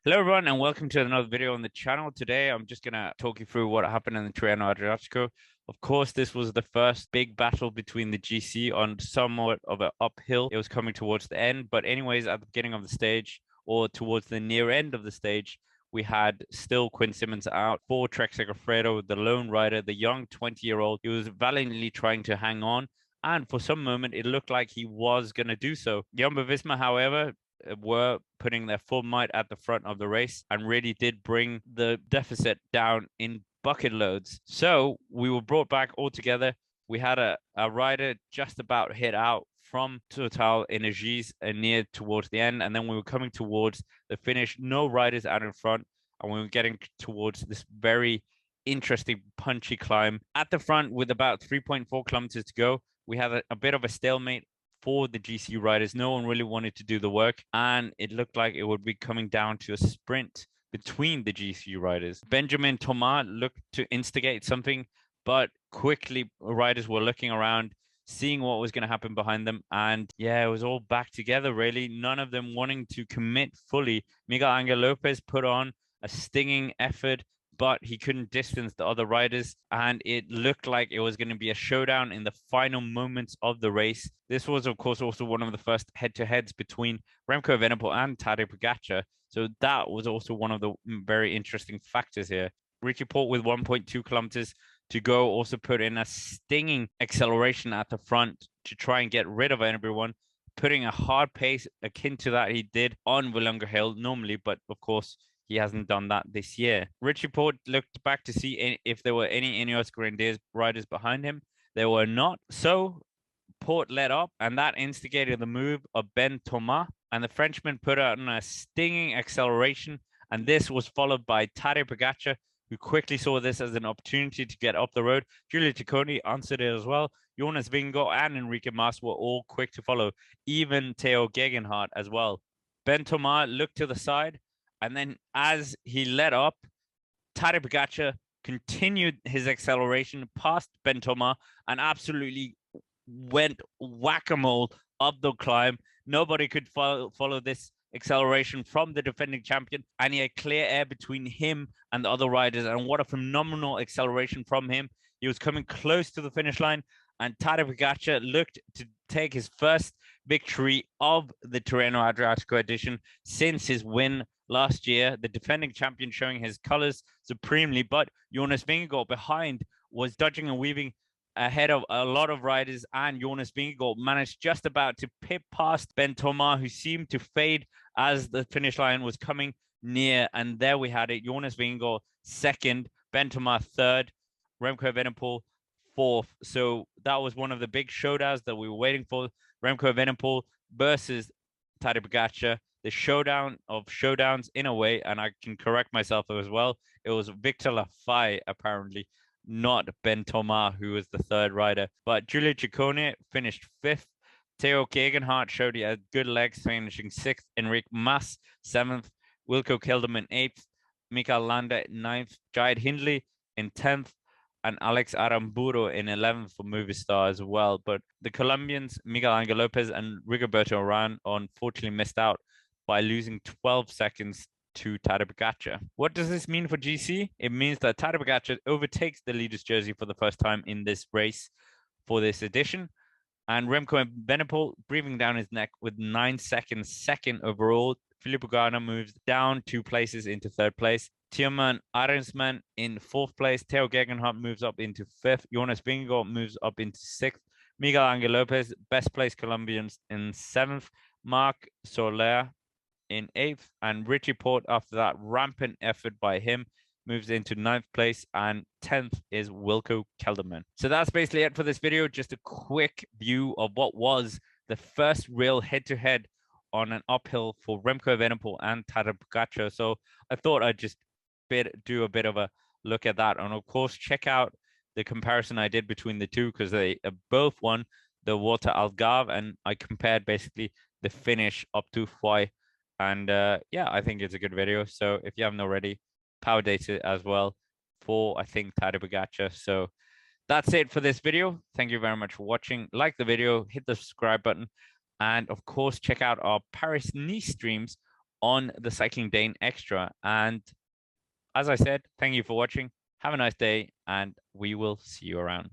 Hello everyone and welcome to another video on the channel. Today I'm just going to talk you through what happened in the Tirreno-Adriatico. Of course, this was the first big battle between the GC on somewhat of an uphill. It was coming towards the end, but anyways, at the beginning of the stage or towards the near end of the stage, we had still Quinn Simmons out for Trek Segafredo, the lone rider, the young 20-year-old. He was valiantly trying to hang on. And for some moment, it looked like he was going to do so. Jumbo-Visma, however, were putting their full might at the front of the race and really did bring the deficit down in bucket loads. So we were brought back all together. We had a rider just about hit out from Total Energies near towards the end, and then we were coming towards the finish. No riders out in front, and we were getting towards this very interesting punchy climb at the front with about 3.4 kilometers to go. We had a bit of a stalemate for the GC riders. No one really wanted to do the work, and it looked like it would be coming down to a sprint between the GC riders. Benjamin Thomas looked to instigate something, but quickly riders were looking around, seeing what was going to happen behind them. And yeah, it was all back together, really. None of them wanting to commit fully. Miguel Angel Lopez put on a stinging effort, but he couldn't distance the other riders, and it looked like it was going to be a showdown in the final moments of the race. This was, of course, also one of the first head-to-heads between Remco Evenepoel and Tadej Pogačar, so that was also one of the very interesting factors here. Richie Porte with 1.2 kilometers to go also put in a stinging acceleration at the front to try and get rid of everyone, putting a hard pace akin to that he did on Willunga Hill normally, but of course, he hasn't done that this year. Richie Porte looked back to see if there were any Ineos Grenadiers riders behind him. There were not. So Porte led up, and that instigated the move of Ben Thomas. And the Frenchman put out a stinging acceleration. And this was followed by Tadej Pogačar, who quickly saw this as an opportunity to get up the road. Giulio Ciccone answered it as well. Jonas Vingegaard and Enrique Mas were all quick to follow, even Theo Gegenhardt as well. Ben Thomas looked to the side, and then as he let up, Tadej Pogačar continued his acceleration past Ben Thomas and absolutely went whack-a-mole up the climb. Nobody could follow this acceleration from the defending champion, and he had clear air between him and the other riders. And what a phenomenal acceleration from him. He was coming close to the finish line, and Tadej Pogačar looked to take his first victory of the Tirreno-Adriatico edition since his win last year, the defending champion showing his colors supremely, but Jonas Vingegaard behind was dodging and weaving ahead of a lot of riders, and Jonas Vingegaard managed just about to pit past Ben Thomas, who seemed to fade as the finish line was coming near. And there we had it. Jonas Vingegaard second, Ben Thomas third, Remco Evenepoel fourth. So that was one of the big showdowns that we were waiting for. Remco Evenepoel versus Tadej Pogačar, the showdown of showdowns in a way, and I can correct myself as well. It was Victor Lafay, apparently, not Ben Thomas, who was the third rider. But Giulio Ciccone finished fifth. Theo Gegenhardt showed he had good legs, finishing sixth. Enrique Mas, seventh. Wilco Kelderman, eighth. Mikel Landa, ninth. Jayad Hindley in 10th. And Alex Aramburu in 11th for Movistar as well. But the Colombians, Miguel Angel Lopez and Rigoberto Urán, unfortunately missed out by losing 12 seconds to Tadej Pogačar. What does this mean for GC? It means that Tadej Pogačar overtakes the leader's jersey for the first time in this race for this edition. And Remco Evenepoel breathing down his neck with 9 seconds second overall. Filippo Ganna moves down 2 places into third place. Tillmann Arensman in fourth place. Theo Gegenhardt moves up into fifth. Jonas Vingegaard moves up into sixth. Miguel Angel Lopez, best place Colombians, in seventh. Marc Soler in eighth. And Richie Porte, after that rampant effort by him, moves into ninth place. And 10th is Wilco Kelderman. So that's basically it for this video. Just a quick view of what was the first real head-to-head on an uphill for Remco Evenepoel and Tadej Pogačar. So I thought I'd just do a bit of a look at that, and of course check out the comparison I did between the two, because they both won the Volta Algarve, and I compared basically the finish up to Foy. And yeah, I think it's a good video. So if you haven't already, power data as well for, I think, Tadej Pogačar. So that's it for this video. Thank you very much for watching. Like the video, hit the subscribe button, and of course check out our Paris-Nice streams on the Cycling Dane Extra. And as I said, thank you for watching. Have a nice day, and we will see you around.